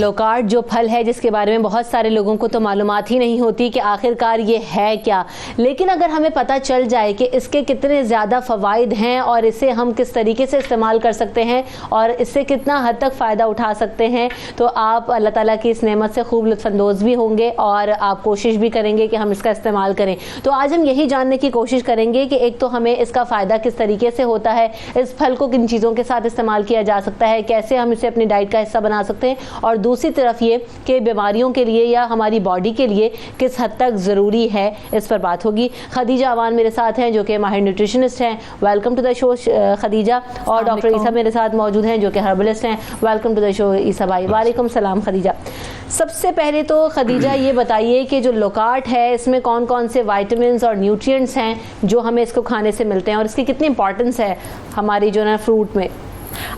Low-carb जो फल है जिसके बारे में बहुत सारे लोगों को तो मालूमात ही नहीं होती कि आखिरकार ये है क्या, लेकिन अगर हमें पता चल जाए कि इसके कितने ज़्यादा फ़वाइद हैं और इसे हम किस तरीके से इस्तेमाल कर सकते हैं और इससे कितना हद तक फ़ायदा उठा सकते हैं, तो आप अल्लाह ताला की इस नेमत से खूब लुत्फ़अंदोज़ भी होंगे और आप कोशिश भी करेंगे कि हम इसका इस्तेमाल करें। तो आज हम यही जानने की कोशिश करेंगे कि एक तो हमें इसका फ़ायदा किस तरीके से होता है, इस फल को किन चीज़ों के साथ इस्तेमाल किया जा सकता है, कैसे हम इसे अपनी डाइट का हिस्सा बना सकते हैं, और दूसरी तरफ ये कि बीमारियों के लिए या हमारी बॉडी के लिए किस हद तक ज़रूरी है, इस पर बात होगी। खदीजा अवान मेरे साथ हैं जो कि माहिर न्यूट्रिशनिस्ट हैं, welcome to the show Khadija. और डॉक्टर ईसा मेरे साथ मौजूद हैं जो कि हर्बलिस्ट हैं, वेलकम टू द शो ईसा भाई। वालेकुम सलाम खदीजा। सबसे पहले तो खदीजा ये बताइए कि जो लोकार्ट है इसमें कौन कौन से वाइटामिन और न्यूट्रिएंट्स हैं जो हमें इसको खाने से मिलते हैं और इसकी कितनी इंपॉर्टेंस है हमारी जो ना फ्रूट में।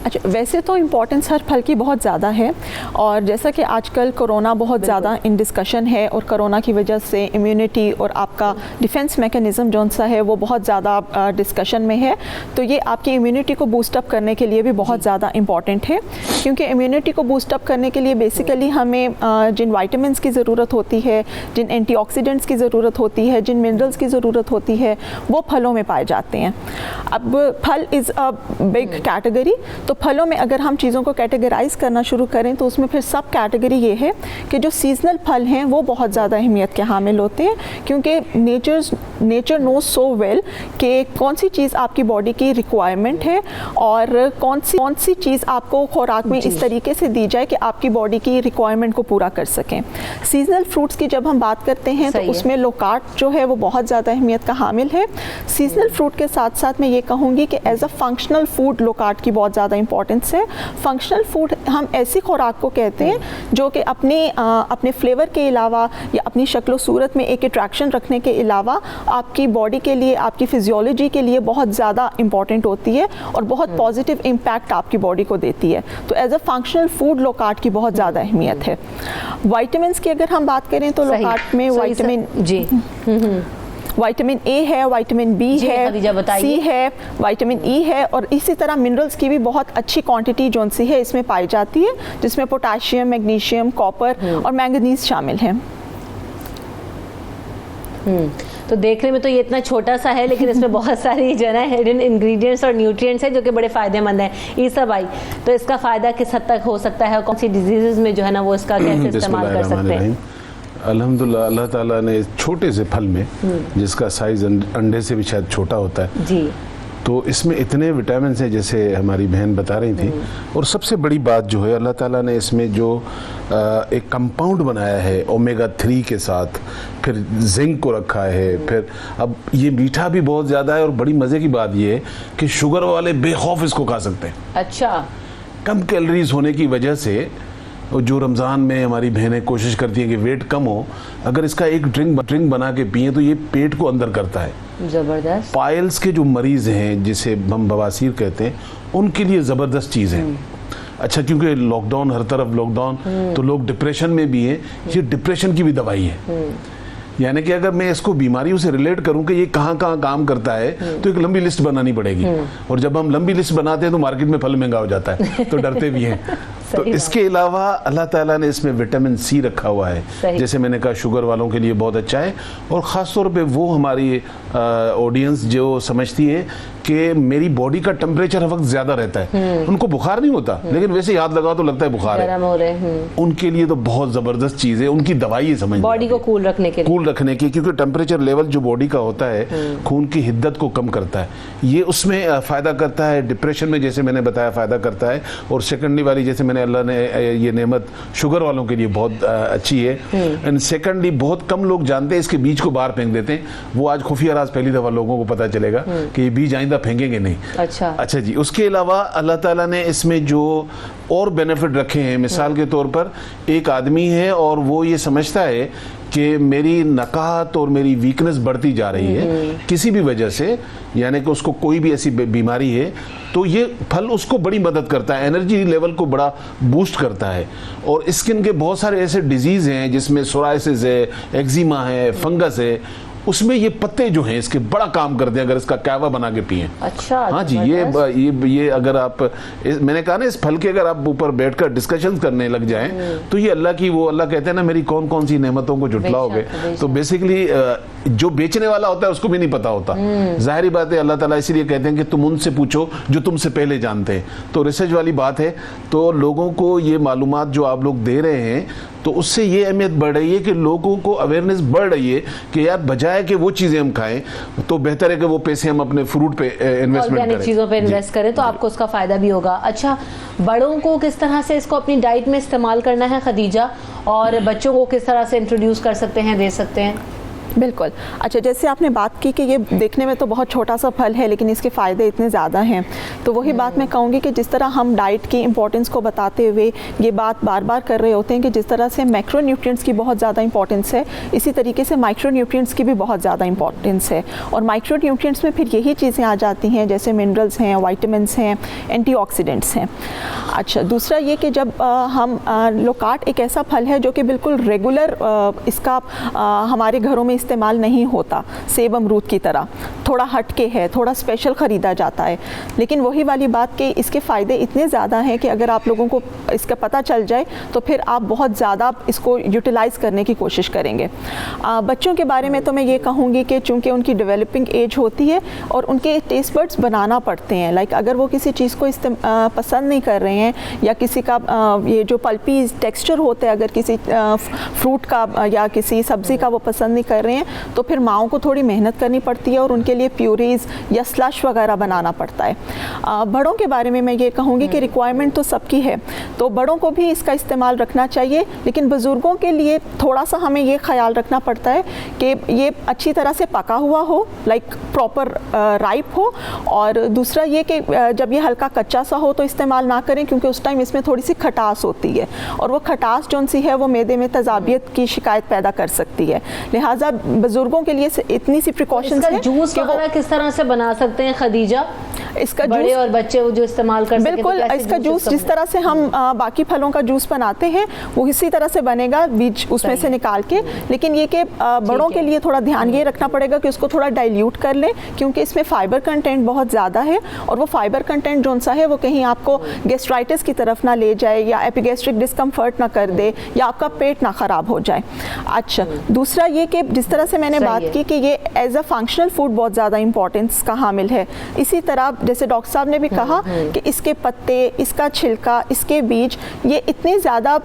अच्छा, वैसे तो इम्पॉर्टेंस हर फल की बहुत ज़्यादा है और जैसा कि आजकल कोरोना बहुत ज़्यादा इन डिस्कशन है और कोरोना की वजह से इम्यूनिटी और आपका डिफेंस मैकेनिज़्म जौन सा है वो बहुत ज़्यादा डिस्कशन में है, तो ये आपकी इम्यूनिटी को बूस्टअप करने के लिए भी बहुत ज़्यादा इम्पॉर्टेंट है, क्योंकि इम्यूनिटी को बूस्टअप करने के लिए बेसिकली हमें जिन वाइटामिन्स की ज़रूरत होती है, जिन एंटीऑक्सीडेंट्स की ज़रूरत होती है, जिन मिनरल्स की ज़रूरत होती है, वो फलों में पाए जाते हैं। अब फल इज़ अ बिग कैटेगरी, तो फलों में अगर हम चीज़ों को कैटेगराइज करना शुरू करें तो उसमें फिर सब कैटेगरी ये है कि जो सीजनल फल हैं वो बहुत ज़्यादा अहमियत के हामिल होते हैं, क्योंकि नेचर नोज सो वेल कि कौन सी चीज़ आपकी बॉडी की रिक्वायरमेंट है और कौन सी चीज़ आपको खुराक में इस तरीके से दी जाए कि आपकी बॉडी की रिक्वायरमेंट को पूरा कर सकें। सीजनल फ्रूट्स की जब हम बात करते हैं तो उसमें लोकार्ट जो है वो बहुत ज़्यादा अहमियत का हामिल है। सीजनल फ्रूट के साथ साथ मैं ये कहूँगी कि as a functional food low-carb की बहुत ज़्यादा इंपॉर्टेंस है। फंक्शनल फूड हम ऐसी खुराक को कहते हैं जो कि अपने फ्लेवर के अलावा या अपनी शक्ल सूरत में एक अट्रैक्शन रखने के अलावा आपकी बॉडी के लिए, आपकी फिजियोलॉजी के लिए बहुत ज़्यादा इंपॉर्टेंट होती है और बहुत पॉजिटिव इम्पैक्ट आपकी बॉडी को देती है। तो as a functional food low-carb की बहुत ज़्यादा अहमियत है। वाइटामिन्स की अगर हम बात करें तो लोकार्ट में विटामिन ए है, विटामिन बी है, सी है, विटामिन ई है और इसी तरह मिनरल्स की भी बहुत अच्छी क्वांटिटी जौन सी है इसमें पाई जाती है, जिसमें पोटाशियम, मैग्नीशियम, कॉपर और मैंगनीज शामिल हैं। तो देखने में तो ये इतना छोटा सा है लेकिन इसमें बहुत सारी जो है हिडन इंग्रेडिएंट्स और न्यूट्रिएंट्स हैं जो कि बड़े फ़ायदेमंद हैं। ईसा भाई, तो इसका फ़ायदा किस हद तक हो सकता है, कौन सी डिजीज़ में जो है ना वो इसका कैसे इस्तेमाल कर सकते हैं? अल्हम्दुलिल्लाह, अल्लाह ताला ने छोटे से फल में जिसका साइज़ अंडे से भी शायद छोटा होता है जी, तो इसमें इतने विटामिन हैं जैसे हमारी बहन बता रही थी। और सबसे बड़ी बात जो है अल्लाह ताला ने इसमें जो एक कंपाउंड बनाया है ओमेगा 3 के साथ, फिर जिंक को रखा है, फिर अब ये मीठा भी बहुत ज़्यादा है और बड़ी मज़े की बात ये है कि शुगर वाले बेखौफ इसको खा सकते हैं। अच्छा, कम कैलोरीज होने की वजह से जो रमज़ान में हमारी बहनें कोशिश करती हैं कि वेट कम हो, अगर इसका एक ड्रिंक बना के पिए तो ये पेट को अंदर करता है। ज़बरदस्त। पाइल्स के जो मरीज़ हैं जिसे हम बवासीर कहते हैं उनके लिए ज़बरदस्त चीज़ है। अच्छा, क्योंकि लॉकडाउन, हर तरफ लॉकडाउन, तो लोग डिप्रेशन में भी हैं, ये डिप्रेशन की भी दवाई है। यानी कि अगर मैं इसको बीमारियों से रिलेट करूं कि ये कहाँ कहाँ काम करता है तो एक लंबी लिस्ट बनानी पड़ेगी, और जब हम लंबी लिस्ट बनाते हैं तो मार्केट में फल महंगा हो जाता है तो डरते भी हैं। तो इसके अलावा अल्लाह ताला ने इसमें विटामिन सी रखा हुआ है, जैसे मैंने कहा शुगर वालों के लिए बहुत अच्छा है, और ख़ास तौर पे वो हमारी ऑडियंस जो समझती है कि मेरी बॉडी का टेम्परेचर हर वक्त ज़्यादा रहता है, उनको बुखार नहीं होता लेकिन वैसे हाथ लगाओ तो लगता है बुखार है, उनके लिए तो बहुत ज़बरदस्त चीज़ है, उनकी दवाई है समझ, बॉडी को कूल रखने की, क्योंकि टेम्परेचर लेवल जो बॉडी का होता है खून की हिद्दत को कम करता है, ये उसमें फ़ायदा करता है। डिप्रेशन में जैसे मैंने बताया फ़ायदा करता है, और सेकेंडली वाली जैसे मैंने अल्लाह ने ये नेमत शुगर वालों के लिए बहुत अच्छी है। एंड सेकेंडली बहुत कम लोग जानते हैं, इसके बीज को बाहर फेंक देते हैं, वो आज खुफिया राज पहली दफ़ा लोगों को पता चलेगा कि ये बीज आइंदा फेंकेंगे नहीं। अच्छा जी। उसके अलावा अल्लाह ताला ने इसमें जो और बेनिफिट रखे हैं, मिसाल के तौर पर एक आदमी है और वो ये समझता है कि मेरी नकाहत और मेरी वीकनेस बढ़ती जा रही है किसी भी वजह से, यानी कि उसको कोई भी ऐसी बीमारी है, तो ये फल उसको बड़ी मदद करता है, एनर्जी लेवल को बड़ा बूस्ट करता है। और स्किन के बहुत सारे ऐसे डिजीज़ हैं जिसमें सोराइसिस है, एक्जिमा है, फंगस है, उसमें ये पत्ते जो हैं इसके बड़ा काम करते हैं अगर इसका कहवा बना के पिए। अच्छा, हाँ जी, ये अगर आप मैंने कहा ना इस फल के अगर आप ऊपर बैठकर डिस्कशन करने लग जाएं तो ये अल्लाह की, वो अल्लाह कहते हैं ना मेरी कौन कौन सी नेमतों को जुटलाओगे, तो बेसिकली जो बेचने वाला होता है उसको भी नहीं पता होता। जाहिर बात है अल्लाह ताला इसलिए कहते हैं कि तुम उनसे पूछो जो तुमसे पहले जानते हैं। तो रिसर्च वाली बात है, तो लोगों को ये मालूमात जो आप लोग दे रहे हैं तो उससे ये अहमियत बढ़ रही है कि लोगों को अवेयरनेस बढ़ रही है कि यार बजाय कि वो चीज़ें हम खाएं तो बेहतर है कि वो पैसे हम अपने फ्रूट पे इन्वेस्टमेंट करें, चीज़ों पे इन्वेस्ट करें तो आपको उसका फ़ायदा भी होगा। अच्छा, बड़ों को किस तरह से इसको अपनी डाइट में इस्तेमाल करना है खदीजा, और बच्चों को किस तरह से इंट्रोड्यूस कर सकते हैं, दे सकते हैं? बिल्कुल। अच्छा, जैसे आपने बात की कि ये देखने में तो बहुत छोटा सा फल है लेकिन इसके फ़ायदे इतने ज़्यादा हैं, तो वही बात मैं कहूँगी कि जिस तरह हम डाइट की इंपॉर्टेंस को बताते हुए ये बात बार बार कर रहे होते हैं कि जिस तरह से मैक्रो न्यूट्रिएंट्स की बहुत ज़्यादा इंपॉर्टेंस है, इसी तरीके से माइक्रो न्यूट्रिएंट्स की भी बहुत ज़्यादा इंपॉर्टेंस है। और माइक्रो न्यूट्रिएंट्स में फिर यही चीज़ें आ जाती हैं जैसे मिनरल्स हैं, वाइटामिन्स हैं, एंटीऑक्सीडेंट्स हैं। अच्छा, दूसरा ये कि जब हम लोकार्ट एक ऐसा फल है जो कि बिल्कुल रेगुलर इसका हमारे घरों में इस्तेमाल नहीं होता, सेब अमरूद की तरह थोड़ा हटके है, थोड़ा स्पेशल ख़रीदा जाता है, लेकिन वही वाली बात कि इसके फ़ायदे इतने ज़्यादा हैं कि अगर आप लोगों को इसका पता चल जाए तो फिर आप बहुत ज़्यादा इसको यूटिलाइज़ करने की कोशिश करेंगे। बच्चों के बारे में तो मैं ये कहूँगी कि चूँकि उनकी डेवलपिंग एज होती है और उनके टेस्ट बड्स बनाना पड़ते हैं, लाइक अगर वो किसी चीज़ को पसंद नहीं कर रहे हैं या किसी का ये जो पल्पी टेक्सचर होता है अगर किसी फ्रूट का या किसी सब्ज़ी का वो पसंद नहीं कर रहे हैं तो फिर माँओं को थोड़ी मेहनत करनी पड़ती है और उनके लिए प्यूरीज या स्लश वगैरह बनाना पड़ता है। बड़ों के बारे में मैं ये कहूँगी कि रिक्वायरमेंट तो सबकी है, तो बड़ों को भी इसका इस्तेमाल रखना चाहिए, लेकिन बुज़ुर्गों के लिए थोड़ा सा हमें ये ख्याल रखना पड़ता है कि ये अच्छी तरह से पका हुआ हो, लाइक प्रॉपर राइप हो, और दूसरा ये कि जब ये हल्का कच्चा सा हो तो इस्तेमाल ना करें क्योंकि उस टाइम इसमें थोड़ी सी खटास होती है और वो खटास जौन सी है वो मैदे में तजाबियत की शिकायत पैदा कर सकती है। लिहाजा बुजुर्गों के लिए इतनी सी प्रिकॉशंस हैं। जूस वगैरह किस तरह से बना सकते हैं खदीजा, इसका बड़े और बच्चे जो इस्तेमाल कर सकें? बिल्कुल, इसका जूस जिस तरह से हम बाकी फलों का जूस बनाते हैं वो इसी तरह से बनेगा, बीज उसमें से निकाल के, लेकिन ये कि बड़ों के लिए थोड़ा ध्यान ये रखना पड़ेगा कि उसको थोड़ा डाइल्यूट कर लें क्योंकि इसमें फाइबर कंटेंट बहुत ज़्यादा है और वो फाइबर कंटेंट जौन सा है वो कहीं आपको गैस्ट्राइटिस की तरफ ना ले जाए या एपिगैस्ट्रिक डिस्कम्फर्ट ना कर दे या आपका पेट ना ख़राब हो जाए। अच्छा, दूसरा ये कि जिस तरह से मैंने बात की कि ये एज अ फंक्शनल फूड बहुत ज़्यादा इंपॉर्टेंस का हामिल है, इसी तरह जैसे डॉक्टर साहब ने भी कहा कि इसके पत्ते, इसका छिलका, इसके बीज ये इतने ज़्यादा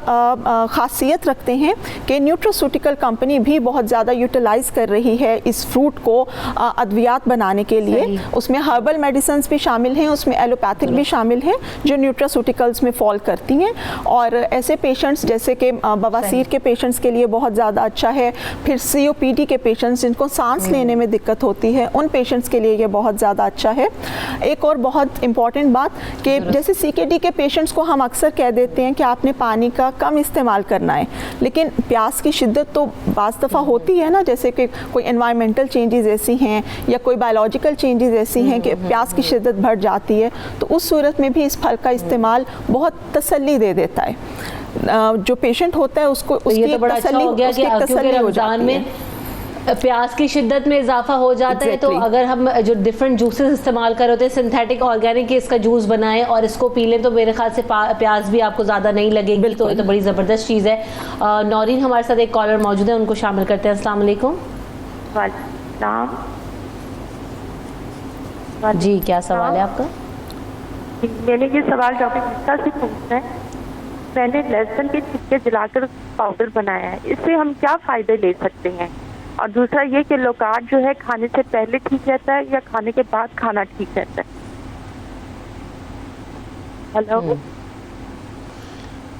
खासियत रखते हैं कि न्यूट्रास्यूटिकल कंपनी भी बहुत ज़्यादा यूटिलाइज़ कर रही है इस फ्रूट को अद्वियात बनाने के लिए। उसमें हर्बल मेडिसिन भी शामिल हैं, उसमें एलोपैथिक भी शामिल हैं जो न्यूट्रास्यूटिकल्स में फॉल करती हैं, और ऐसे पेशेंट्स जैसे कि बवासीर के पेशेंट्स के लिए बहुत ज़्यादा अच्छा है, फिर COPD के पेशेंट्स जिनको सांस लेने में दिक्कत होती है उन पेशेंट्स के लिए ये बहुत ज़्यादा अच्छा है। एक और बहुत इंपॉर्टेंट बात कि जैसे CKD के पेशेंट्स को हम अक्सर कह देते हैं कि आपने पानी का कम इस्तेमाल करना है, लेकिन प्यास की शिद्दत तो बाज़ दफ़ा होती है ना, जैसे कि कोई एनवायरमेंटल चेंजेस ऐसी हैं या कोई बायोलॉजिकल चेंजेस ऐसी हैं कि प्यास की शिद्दत बढ़ जाती है, तो उस सूरत में भी इस फल का इस्तेमाल बहुत तसल्ली दे देता है। जो पेशेंट होता है उसको उसकी तो बड़ा अच्छा हो गया कि क्योंकि रमज़ान में प्यास की शिद्दत में इजाफा हो जाता है, तो अगर हम जो डिफरेंट जूसेस इस्तेमाल कर होते हैं सिंथेटिक ऑर्गेनिक इसका जूस बनाएं और इसको पी लें तो मेरे ख्याल से प्यास भी आपको ज़्यादा नहीं लगेगी, तो ये तो बड़ी ज़बरदस्त चीज़ है। नौरीन हमारे साथ एक कॉलर मौजूद है, उनको शामिल करते हैं। अस्सलाम वालेकुम। जी, क्या सवाल है आपका? मैंने ये सवाल डॉक्टर गुप्ता से पूछना है। मैंने लहसुन के छिलके जलाकर पाउडर बनाया है, इससे हम क्या फ़ायदे ले सकते हैं? और दूसरा ये कि लोकार्ट जो है खाने से पहले ठीक रहता है या खाने के बाद खाना ठीक रहता है? हेलो,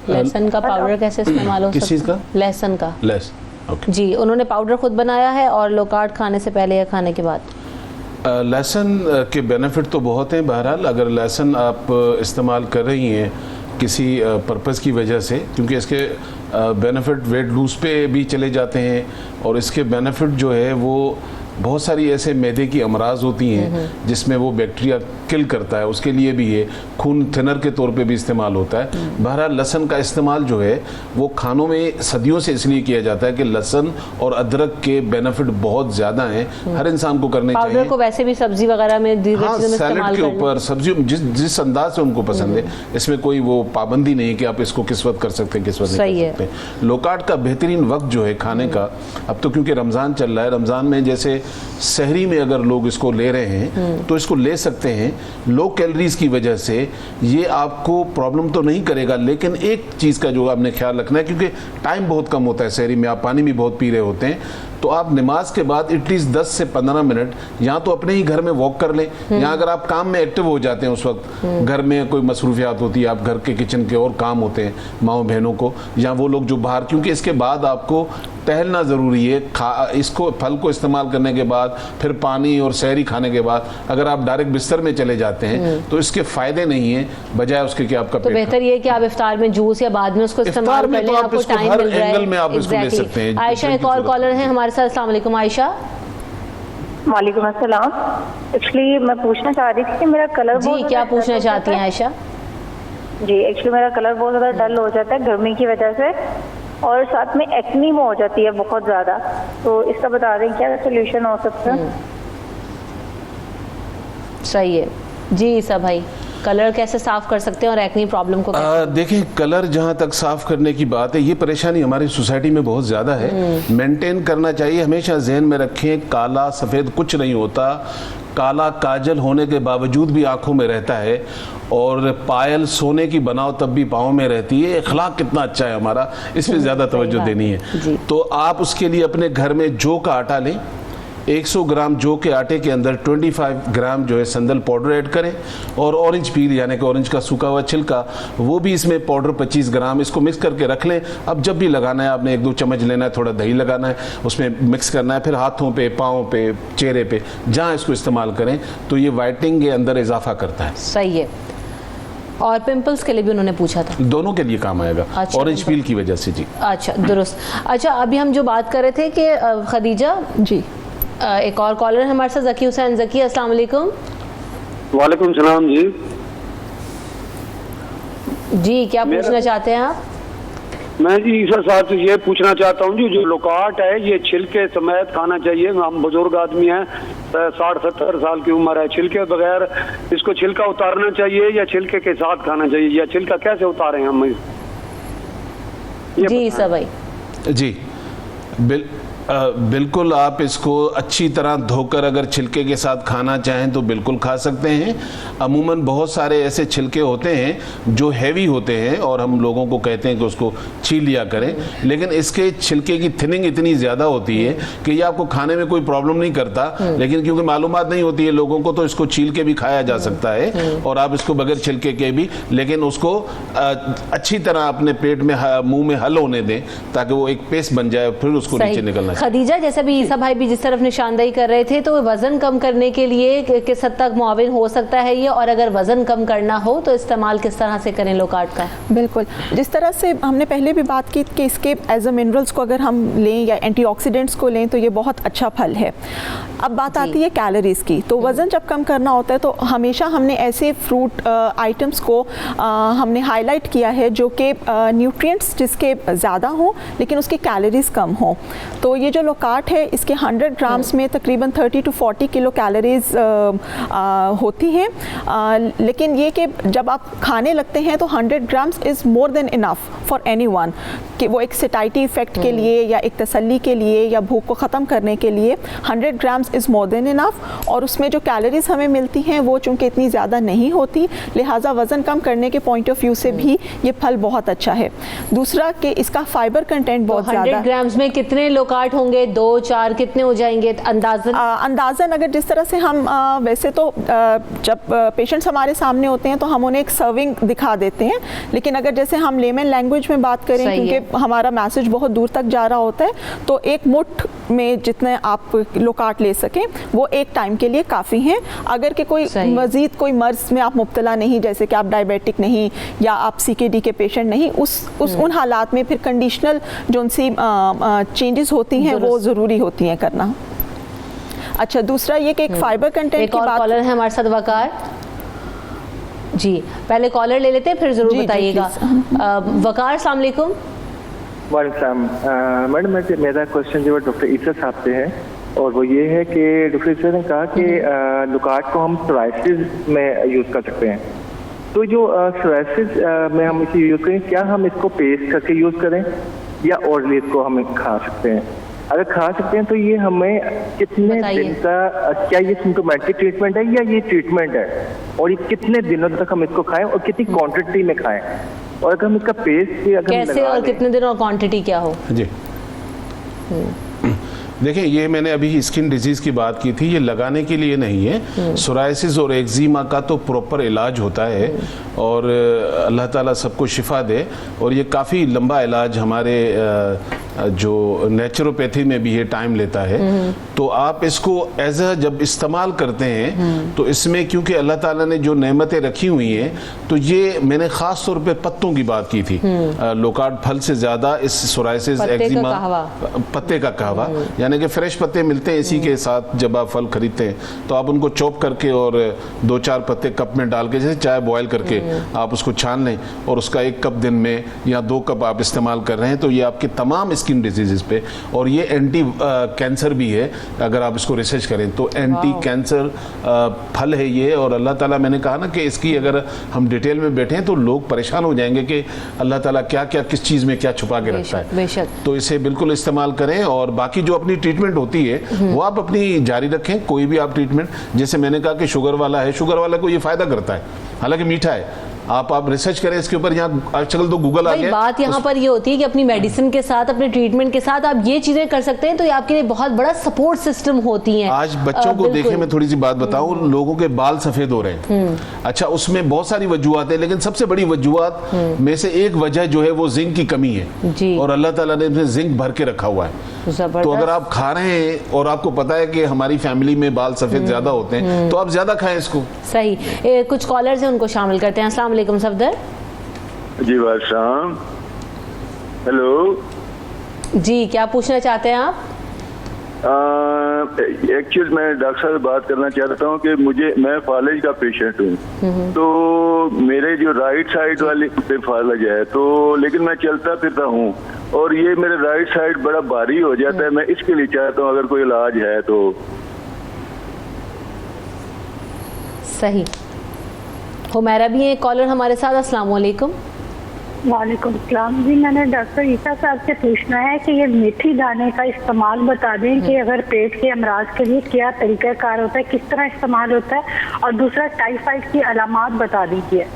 लहसुन का पाउडर कैसे इस्तेमाल हो सकता है? किस चीज़ का? लहसुन का। ओके। जी, उन्होंने पाउडर खुद बनाया है और लोकार्ट खाने से पहले या खाने के बाद? लहसुन के बेनिफिट तो बहुत हैं। बहरहाल अगर लहसुन आप इस्तेमाल कर रही हैं किसी पर्पज़ की वजह से, क्योंकि इसके बेनिफिट वेट लूज़ पे भी चले जाते हैं और इसके बेनिफिट जो है वो बहुत सारी ऐसे मैदे की अमराज होती हैं जिसमें वो बैक्टीरिया किल करता है, उसके लिए भी ये खून थिनर के तौर पे भी इस्तेमाल होता है। बहरहाल लहसुन का इस्तेमाल जो है वो खानों में सदियों से इसलिए किया जाता है कि लहसुन और अदरक के बेनिफिट बहुत ज़्यादा हैं, हर इंसान को करने चाहिए। पाउडर को वैसे भी सब्जी वगैरह में सैलेड के ऊपर सब्जी जिस अंदाज से उनको पसंद है, इसमें कोई वो पाबंदी नहीं है कि आप इसको किस वक्त कर सकते हैं किस वक्त नहीं कर सकते। लोकाट का बेहतरीन वक्त जो है खाने का, अब तो क्योंकि रमज़ान चल रहा है, रमज़ान में जैसे सहरी में अगर लोग इसको ले रहे हैं तो इसको ले सकते हैं। लो कैलोरीज की वजह से ये आपको प्रॉब्लम तो नहीं करेगा, लेकिन एक चीज़ का जो आपने ख्याल रखना है, क्योंकि टाइम बहुत कम होता है सहरी में, आप पानी भी बहुत पी रहे होते हैं, तो आप नमाज के बाद एटलीस्ट 10 से 15 मिनट या तो अपने ही घर में वॉक कर लें, या अगर आप काम में एक्टिव हो जाते हैं उस वक्त, घर में कोई मसरूफियात होती है, आप घर के किचन के और काम होते हैं माओ बहनों को, या वो लोग जो बाहर, क्योंकि इसके बाद आपको टहलना ज़रूरी है। इसको फल को इस्तेमाल करने के बाद फिर पानी और सहरी खाने के बाद अगर आप डायरेक्ट बिस्तर में चले जाते हैं तो इसके फ़ायदे नहीं है, बजाय उसके कि आपका तो बेहतर ये कि आप इफ्तार में जूस या बाद में उसको इस्तेमाल कर लें, आपको टाइम मिल रहा है। एंगल में आप इसको ले सकते हैं। आयशा एक और कॉलर है हमारे साथ। अस्सलाम वालेकुम आयशा। वालेकुम अस्सलाम। एक्चुअली मैं पूछना चाह रही थी कि मेरा कलर जी, क्या पूछना चाहती हैं आयशा? जी, एक्चुअली मेरा कलर बहुत ज़्यादा डल हो जाता है गर्मी की वजह से, और साथ में एक्नी हो जाती है बहुत ज़्यादा, तो इसका बता दें क्या सोल्यूशन हो सकता है? सही है जी ईसा भाई, कलर कैसे साफ कर सकते हैं और एक्नी प्रॉब्लम को देखें, कलर जहाँ तक साफ करने की बात है, ये परेशानी हमारी सोसाइटी में बहुत ज़्यादा है, मेंटेन करना चाहिए। हमेशा जहन में रखें, काला सफ़ेद कुछ नहीं होता, काला काजल होने के बावजूद भी आंखों में रहता है, और पायल सोने की बनाओ तब भी पाँव में रहती है। अखलाक कितना अच्छा है हमारा, इस पर ज़्यादा तवज्जो देनी है। तो आप उसके लिए अपने घर में जौ का आटा लें, 100 ग्राम जौ के आटे के अंदर 25 ग्राम जो है संदल पाउडर ऐड करें, और ऑरेंज पील यानी कि ऑरेंज का सूखा हुआ छिलका वो भी इसमें पाउडर 25 ग्राम, इसको मिक्स करके रख लें। अब जब भी लगाना है आपने 1-2 चम्मच लेना है, थोड़ा दही लगाना है, उसमें मिक्स करना है, फिर हाथों पे, पाँव पे, चेहरे पे जहाँ इसको इस्तेमाल करें, तो ये वाइटनिंग के अंदर इजाफा करता है। सही है। और पिंपल्स के लिए भी उन्होंने पूछा था, दोनों के लिए काम आएगा। अच्छा, ऑरेंज पील की वजह से। जी अच्छा, दुरुस्त। अच्छा, अभी हम जो बात कर रहे थे कि खदीजा जी, एक और कॉलर है हमारे साथ, ज़की हुसैन। ज़की, अस्सलाम वालेकुम। वालेकुम सलाम जी। जी, क्या पूछना चाहते हैं आप? मैं जी ईसा साहब से ये पूछना चाहता हूँ जी, जो लोकाट है ये छिलके समेत खाना चाहिए? हम बुजुर्ग आदमी हैं, 60-70 साल की उम्र है, छिलके बगैर इसको छिलका उतारना चाहिए या छिलके के साथ खाना चाहिए, या छिलका कैसे उतारें हम? जी ईसा भाई। जी बिल्कुल, आप इसको अच्छी तरह धोकर अगर छिलके के साथ खाना चाहें तो बिल्कुल खा सकते हैं। अमूमन बहुत सारे ऐसे छिलके होते हैं जो हैवी होते हैं और हम लोगों को कहते हैं कि उसको छील लिया करें, लेकिन इसके छिलके की थिनिंग इतनी ज़्यादा होती है कि ये आपको खाने में कोई प्रॉब्लम नहीं करता, लेकिन क्योंकि मालूमात नहीं होती है लोगों को, तो इसको छील के भी खाया जा सकता है, और आप इसको बगैर छिलके के भी, लेकिन उसको अच्छी तरह अपने पेट में, मुँह में हल होने दें ताकि वो एक पेस्ट बन जाए, फिर उसको नीचे निकलना। खदीजा, जैसे भी ईसा भाई भी जिस तरफ निशानदेही कर रहे थे, तो वजन कम करने के लिए किस हद तक मुआविन हो सकता है ये, और अगर वजन कम करना हो तो इस्तेमाल किस तरह से करें लोकाट का? बिल्कुल, जिस तरह से हमने पहले भी बात की कि इसके एज अ मिनरल्स को अगर हम लें या एंटीऑक्सीडेंट्स को लें तो ये बहुत अच्छा फल है। अब बात आती है कैलोरीज की, तो वज़न जब कम करना होता है तो हमेशा हमने ऐसे फ्रूट आइटम्स को हमने हाईलाइट किया है जो कि न्यूट्रिएंट्स जिसके ज़्यादा हों लेकिन उसकी कैलोरीज कम हों। तो ये जो लोकाट है इसके 100 ग्राम्स में तकरीबन 30 to 40 किलो कैलोरीज होती हैं, लेकिन ये कि जब आप खाने लगते हैं तो 100 grams is more than enough for anyone, कि वो एक सेटाइटी इफेक्ट के लिए या एक तसल्ली के लिए या भूख को ख़त्म करने के लिए 100 grams is more than enough. और उसमें जो कैलोरीज हमें मिलती हैं वो चूँकि इतनी ज़्यादा नहीं होती, लिहाजा वज़न कम करने के पॉइंट ऑफ व्यू से भी ये फल बहुत अच्छा है। दूसरा कि इसका फाइबर कंटेंट बहुत ज़्यादा। 100 ग्राम्स में कितने लोकाट होंगे? 2-4 कितने हो जाएंगे अंदाज़न? अगर जिस तरह से हम वैसे तो जब पेशेंट्स हमारे सामने होते हैं तो हम उन्हें एक सर्विंग दिखा देते हैं, लेकिन अगर जैसे हम लेमन लैंग्वेज में बात करें, क्योंकि हमारा मैसेज बहुत दूर तक जा रहा होता है, तो एक मुट्ठ में जितने आप लोकाट ले सकें वो एक टाइम के लिए काफ़ी हैं। अगर कि कोई मज़ीद कोई मर्ज़ में आप मुब्तला नहीं, जैसे कि आप डायबिटिक नहीं या आप CKD के पेशेंट नहीं, उन हालात में फिर कंडीशनल जो उनसी चेंजेस होती हैं वो ज़रूरी होती हैं करना। अच्छा, दूसरा ये कि एक फाइबर कंटेंट एक की और बात। कॉलर है हमारे साथ वकार जी, पहले कॉलर ले लेते हैं फिर जरूर जी, बताइएगा। वकार, अस्सलाम वालेकुम। वालेकुम मैडम, मेरा क्वेश्चन जो है डॉक्टर ईसा साहब से है, और वो ये है कि डॉक्टर ईसा ने कहा कि लुकाट को हम सोराइसिस में यूज़ कर सकते हैं। तो जो सोराइसिस में हम इसे यूज़ करें, क्या हम इसको पेस्ट करके यूज़ करें या ओरली इसको हम खा सकते हैं? अगर खा सकते हैं तो ये हमें कितने दिन का, क्या ये सिम्टोमेटिक ट्रीटमेंट है या ये ट्रीटमेंट है, और ये कितने दिनों तक हम इसको खाएं और कितनी क्वांटिटी में खाएं, और अगर हम इसका पेस्ट भी अगर कैसे और कितने दिन और क्वांटिटी क्या हो? जी देखिए, ये मैंने अभी स्किन डिजीज की बात की थी, ये लगाने के लिए नहीं है। सोराइसिस और एक्जिमा का तो प्रॉपर इलाज होता है, और अल्लाह ताला सबको शिफा दे। और ये काफ़ी लंबा इलाज हमारे जो नेचुरोपैथी में भी ये टाइम लेता है। तो आप इसको एज अ जब इस्तेमाल करते हैं तो इसमें क्योंकि अल्लाह ताला ने जो नेमतें रखी हुई हैं, तो ये मैंने ख़ास तौर पे पत्तों की बात की थी। लोकार्ड फल से ज़्यादा इस सोराइसिस, एक्जिमा, पत्ते का कहवा, यानी कि फ्रेश पत्ते मिलते हैं इसी के साथ। जब आप फल खरीदते हैं तो आप उनको चॉप करके और 2-4 पत्ते कप में डाल के, जैसे चाय बॉयल करके आप उसको छान लें, और उसका 1 कप दिन में या 2 कप आप इस्तेमाल कर रहे हैं, तो ये आपके तमाम स्किन डिजीजेस पे, और ये एंटी कैंसर भी है। अगर आप इसको रिसर्च करें तो एंटी कैंसर फल है ये। और अल्लाह ताला, मैंने कहा ना कि इसकी अगर हम डिटेल में बैठे तो लोग परेशान हो जाएंगे कि अल्लाह ताला क्या क्या किस चीज़ में क्या छुपा के रखता है। बेशक। तो इसे बिल्कुल इस्तेमाल करें, और बाकी जो अपनी ट्रीटमेंट होती है वो आप अपनी जारी रखें। कोई भी आप ट्रीटमेंट, जैसे मैंने कहा कि शुगर वाला है, शुगर वाला को ये फायदा करता है, हालांकि मीठा है। आप रिसर्च करें इसके ऊपर। यहाँ आजकल तो गूगल आ गया। बात यहाँ पर ये होती है कि अपनी मेडिसिन के साथ, अपने ट्रीटमेंट के साथ आप ये चीजें कर सकते हैं, तो ये आपके लिए बहुत बड़ा सपोर्ट सिस्टम होती हैं। आज बच्चों को देखें, मैं थोड़ी सी बात बताऊं, लोगों के बाल सफेद हो रहे हैं। अच्छा, उसमें बहुत सारी वजूहत है, लेकिन सबसे बड़ी वजूहत में से एक वजह जो है वो जिंक की कमी है जी। और अल्लाह ताला ने इसमें जिंक भर के रखा हुआ है। तो अगर आप खा रहे हैं और आपको पता है कि हमारी फैमिली में बाल सफेद ज्यादा होते हैं, तो आप ज्यादा खाएं इसको। सही। कुछ कॉलर्स हैं, उनको शामिल करते हैं। अस्सलाम वालेकुम सफदर जी। वालेकुम। हेलो जी, क्या पूछना चाहते हैं आप? एक्चुअली मैं डॉक्टर साहब से बात करना चाहता हूँ कि मैं फालिज का पेशेंट हूँ। तो मेरे जो राइट साइड वाली पे फालिज है, तो लेकिन मैं चलता फिरता हूँ, और ये मेरे राइट साइड बड़ा भारी हो जाता है। मैं इसके लिए चाहता हूँ अगर कोई इलाज है तो। सही। हुमैरा भी एक कॉलर हमारे साथ। अस्सलाम वालेकुम। वालेकुम सलाम जी। मैंने डॉक्टर ईसा साहब से पूछना है कि ये मेथी दाने का इस्तेमाल बता दें कि अगर पेट के अमराज के लिए क्या तरीक़ाकार होता है, किस तरह इस्तेमाल होता है, और दूसरा टाइफाइड की अलामात बता दीजिए।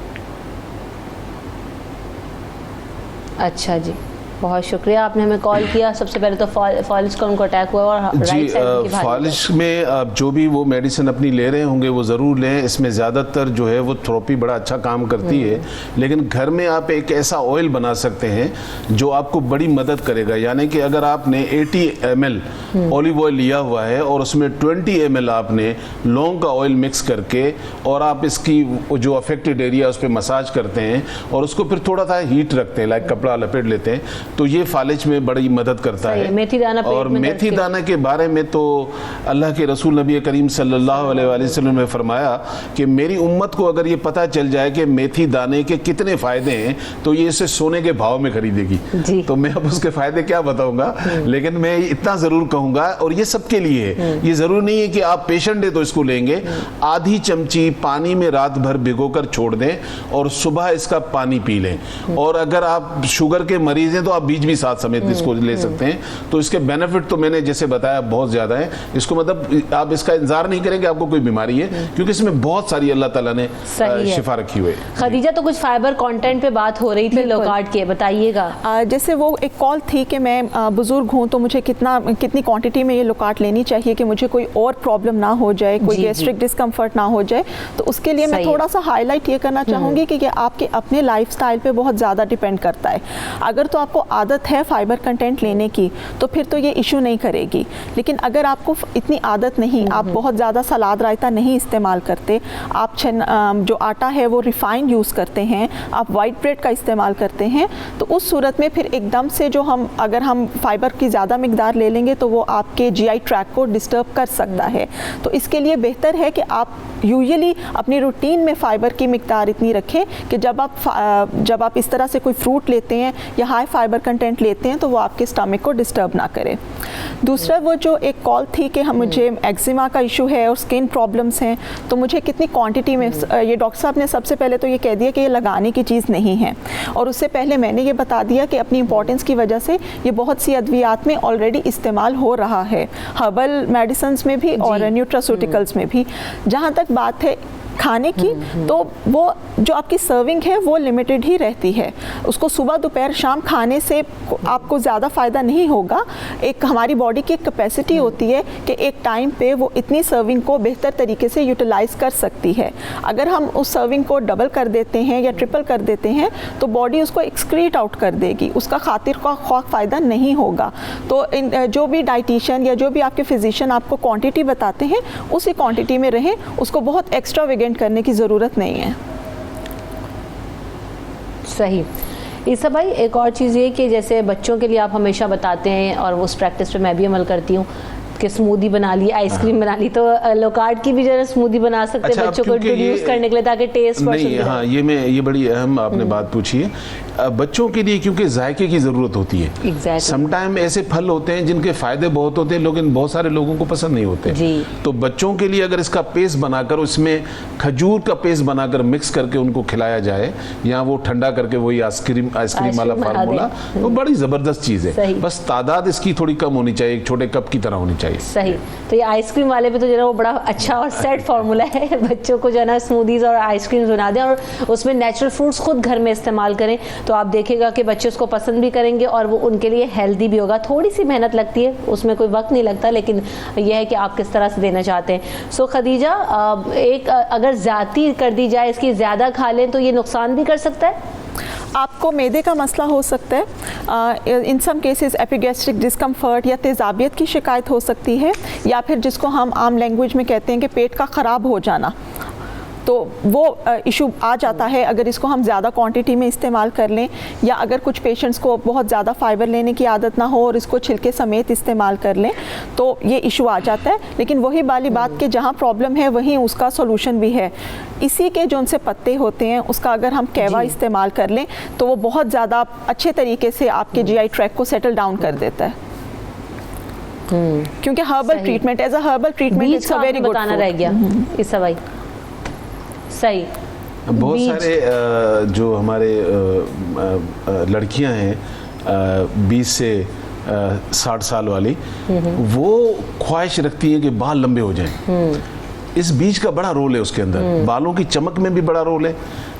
अच्छा जी, बहुत शुक्रिया, आपने हमें कॉल किया। सबसे पहले तो फालिज का उनको अटैक हुआ, और जी फालिज में जो भी वो मेडिसिन अपनी ले रहे होंगे वो ज़रूर लें। इसमें ज़्यादातर जो है वो थेरेपी बड़ा अच्छा काम करती है, लेकिन घर में आप एक ऐसा ऑयल बना सकते हैं जो आपको बड़ी मदद करेगा। यानी कि अगर आपने 80 ml ऑलिव ऑयल लिया हुआ है और उसमें 20 ml आपने लौंग का ऑयल मिक्स करके, और आप इसकी जो अफेक्टेड एरिया उस पर मसाज करते हैं और उसको फिर थोड़ा सा हीट रखते हैं, लाइक कपड़ा लपेट लेते हैं, तो ये फालिज में बड़ी मदद करता है। मेथी दाना और मेथी दाना के बारे में तो अल्लाह के रसूल नबी करीम सल्लल्लाहु अलैहि वसल्लम ने फरमाया कि मेरी उम्मत को अगर ये पता चल जाए कि मेथी दाने के कितने फायदे हैं, तो ये इसे सोने के भाव में खरीदेगी। तो मैं अब उसके फायदे क्या बताऊंगा, लेकिन मैं इतना जरूर कहूंगा, और ये सबके लिए है। ये जरूर नहीं है कि आप पेशेंट है तो इसको लेंगे। आधी चमची पानी में रात भर भिगोकर छोड़ दें और सुबह इसका पानी पी लें। और अगर आप शुगर के मरीज हैं तो आप बीज भी साथ समेत इसको ले सकते हैं। तो इसके बेनिफिट तो मैंने जैसे बताया बहुत ज्यादा है। इसको मतलब आप इसका इंतजार नहीं करेंगे आपको कोई बीमारी है, क्योंकि इसमें बहुत सारी अल्लाह ताला ने शिफा रखी हुई है। खदीजा, तो कुछ फाइबर कंटेंट पे बात हो रही थी लोकार्ड के, बताइएगा। जैसे वो एक कॉल थी कि मैं बुजुर्ग हूँ तो मुझे कितनी क्वांटिटी में ये लोकार्ड लेनी चाहिए कि मुझे कोई और प्रॉब्लम ना हो जाए, कोई गैस्ट्रिक डिस्कम्फर्ट ना हो जाए। तो उसके लिए मैं थोड़ा सा हाईलाइट ये करना चाहूँगी कि आपके अपने लाइफस्टाइल पे बहुत ज़्यादा डिपेंड करता है। अगर तो आपको आदत है फाइबर कंटेंट लेने की तो फिर तो ये इशू नहीं करेगी। लेकिन अगर आपको इतनी आदत नहीं, आप बहुत ज़्यादा सलाद रायता नहीं इस्तेमाल करते, आप जो आटा है वो रिफाइंड यूज़ करते हैं, आप वाइट ब्रेड का इस्तेमाल करते हैं, तो उस सूरत में फिर एकदम से जो अगर हम फाइबर की ज़्यादा मिकदार ले लेंगे तो वो आपके जीआई ट्रैक को डिस्टर्ब कर सकता है। तो इसके लिए बेहतर है कि आप यूजुअली अपनी रूटीन में फ़ाइबर की मिकदार इतनी रखें कि जब आप इस तरह से कोई फ्रूट लेते हैं या हाई फाइबर कंटेंट लेते हैं तो वो आपके स्टमक को डिस्टर्ब ना करे। दूसरा, वो जो एक कॉल थी कि मुझे एक्जिमा का इशू है और स्किन प्रॉब्लम्स हैं, तो मुझे कितनी क्वांटिटी में, ये डॉक्टर साहब ने सबसे पहले तो ये कह दिया कि ये लगाने की चीज़ नहीं है, और उससे पहले मैंने ये बता दिया कि अपनी इंपॉर्टेंस की वजह से ये बहुत सी अद्वियात में ऑलरेडी इस्तेमाल हो रहा है, हर्बल मेडिसिन्स में भी और न्यूट्रास्यूटिकल्स में भी। जहाँ तक बात है खाने की, तो वो जो आपकी सर्विंग है वो लिमिटेड ही रहती है, उसको सुबह दोपहर शाम खाने से आपको ज़्यादा फ़ायदा नहीं होगा। एक हमारी बॉडी की एक कैपेसिटी होती है कि एक टाइम पे वो इतनी सर्विंग को बेहतर तरीके से यूटिलाइज़ कर सकती है। अगर हम उस सर्विंग को डबल कर देते हैं या ट्रिपल कर देते हैं तो बॉडी उसको एक्सक्रीट आउट कर देगी, उसका खातिर का फ़ायदा नहीं होगा। तो जो भी डाइटिशियन या जो भी आपके फिजिशियन आपको क्वांटिटी बताते हैं उसी क्वांटिटी में रहें, उसको बहुत एक्स्ट्रा वेगेंट करने की ज़रूरत नहीं है। सही। ईसा भाई, एक और चीज़ ये कि जैसे बच्चों के लिए आप हमेशा बताते हैं और उस प्रैक्टिस पे मैं भी अमल करती हूँ कि स्मूदी बना ली, आइसक्रीम बना ली, तो लोकार्ड की भी जरा स्मूदी बना सकते हैं बच्चों को इंट्रोड्यूस करने के लिए ताकि टेस्ट नहीं। हाँ, ये बड़ी अहम आपने बात पूछी है। बच्चों के लिए क्योंकि जायके की ज़रूरत होती है। समटाइम ऐसे फल होते हैं जिनके फ़ायदे बहुत होते हैं लेकिन बहुत सारे लोगों को पसंद नहीं होते। तो बच्चों के लिए अगर इसका पेस्ट बनाकर उसमें खजूर का पेस्ट बनाकर मिक्स करके उनको खिलाया जाए या वो ठंडा करके वही आइसक्रीम वाला फार्मूला, तो बड़ी ज़बरदस्त चीज़ है। बस तादाद इसकी थोड़ी कम होनी चाहिए, एक छोटे कप की तरह होनी चाहिए। सही। तो ये आइसक्रीम वाले पे तो जो है वो बड़ा अच्छा और सेट फार्मूला है, बच्चों को जो है ना स्मूदीज और आइसक्रीम बना दें और उसमें नेचुरल फ्रूट्स खुद घर में इस्तेमाल करें, तो आप देखेगा कि बच्चे उसको पसंद भी करेंगे और वो उनके लिए हेल्दी भी होगा। थोड़ी सी मेहनत लगती है, उसमें कोई वक्त नहीं लगता, लेकिन यह है कि आप किस तरह से देना चाहते हैं। सो खदीजा, एक अगर ज़्यादती कर दी जाए, इसकी ज़्यादा खा लें तो ये नुकसान भी कर सकता है? आपको मैदे का मसला हो सकता है, इन सम केसेस एपिगैस्ट्रिक डिस्कम्फर्ट या तेज़ाबियत की शिकायत हो सकती है, या फिर जिसको हम आम लैंग्वेज में कहते हैं कि पेट का ख़राब हो जाना, तो वो इशू आ जाता है अगर इसको हम ज़्यादा क्वांटिटी में इस्तेमाल कर लें, या अगर कुछ पेशेंट्स को बहुत ज़्यादा फाइबर लेने की आदत ना हो और इसको छिलके समेत इस्तेमाल कर लें तो ये इशू आ जाता है। लेकिन वही वाली बात कि जहाँ प्रॉब्लम है वहीं उसका सोल्यूशन भी है। इसी के जो उनसे पत्ते होते हैं उसका अगर हम कहवा इस्तेमाल कर लें तो वो बहुत ज़्यादा अच्छे तरीके से आपके जीआई ट्रैक को सेटल डाउन कर देता है। क्योंकि herbal treatment, as a herbal treatment it's a very good. बताना रह गया ईसा भाई। सही। बहुत सारे जो हमारे लड़कियां हैं 20 से 60 साल वाली, वो ख्वाहिश रखती हैं कि बाल लंबे हो जाएं। इस बीज का बड़ा रोल है उसके अंदर, बालों की चमक में भी बड़ा रोल है,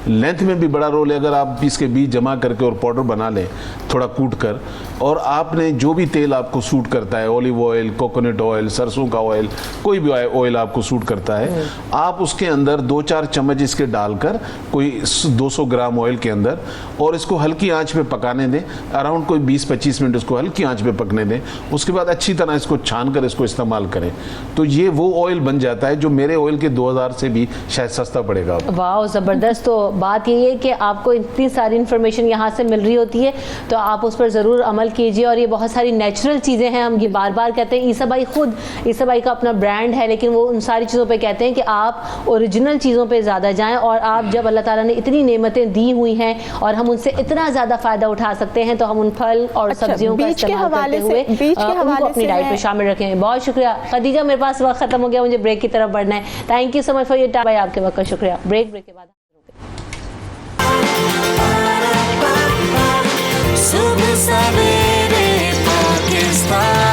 लेंथ में भी बड़ा रोल है। अगर आप इसके बीज जमा करके और पाउडर बना लें थोड़ा कूट कर, और आपने जो भी तेल आपको सूट करता है, ऑलिव ऑयल, कोकोनट ऑयल, सरसों का ऑयल, कोई भी ऑयल आपको सूट करता है, आप उसके अंदर 2-4 चम्मच इसके डालकर कोई 200 ग्राम ऑयल के अंदर, और इसको हल्की आंच पे पकाने दें, अराउंड कोई 20-25 मिनट इसको हल्की आंच पे पकने दें। उसके बाद अच्छी तरह इसको छान कर इसको इस्तेमाल करें, तो ये वो ऑयल बन जाता है जो मेरे ऑयल के 2000 से भी शायद सस्ता पड़ेगा। वाह, ज़बरदस्त। तो बात यही है कि आपको इतनी सारी इन्फॉर्मेशन यहाँ से मिल रही होती है तो आप उस पर ज़रूर अमल कीजिए, और ये बहुत सारी नेचुरल चीज़ें हैं, हम ये बार बार कहते हैं। ईसा भाई का अपना ब्रांड है, लेकिन वो उन सारी चीज़ों पे कहते हैं कि आप ओरिजिनल चीज़ों पे ज़्यादा जाएं, और आप जब अल्लाह ताला ने इतनी नेमतें दी हुई हैं और हम उनसे इतना ज़्यादा फ़ायदा उठा सकते हैं तो हम उन फल और सब्जियों का इस्तेमाल करते हुए उनको अपनी डाइट में शामिल रखें। बहुत शुक्रिया खदीजा, मेरे पास वक्त ख़त्म हो गया, मुझे ब्रेक की तरफ बढ़ना है। Thank you so much for your time भाई, आपके वक्त का शुक्रिया। ब्रेक के बाद सुबह सवेरे पाकिस्तान।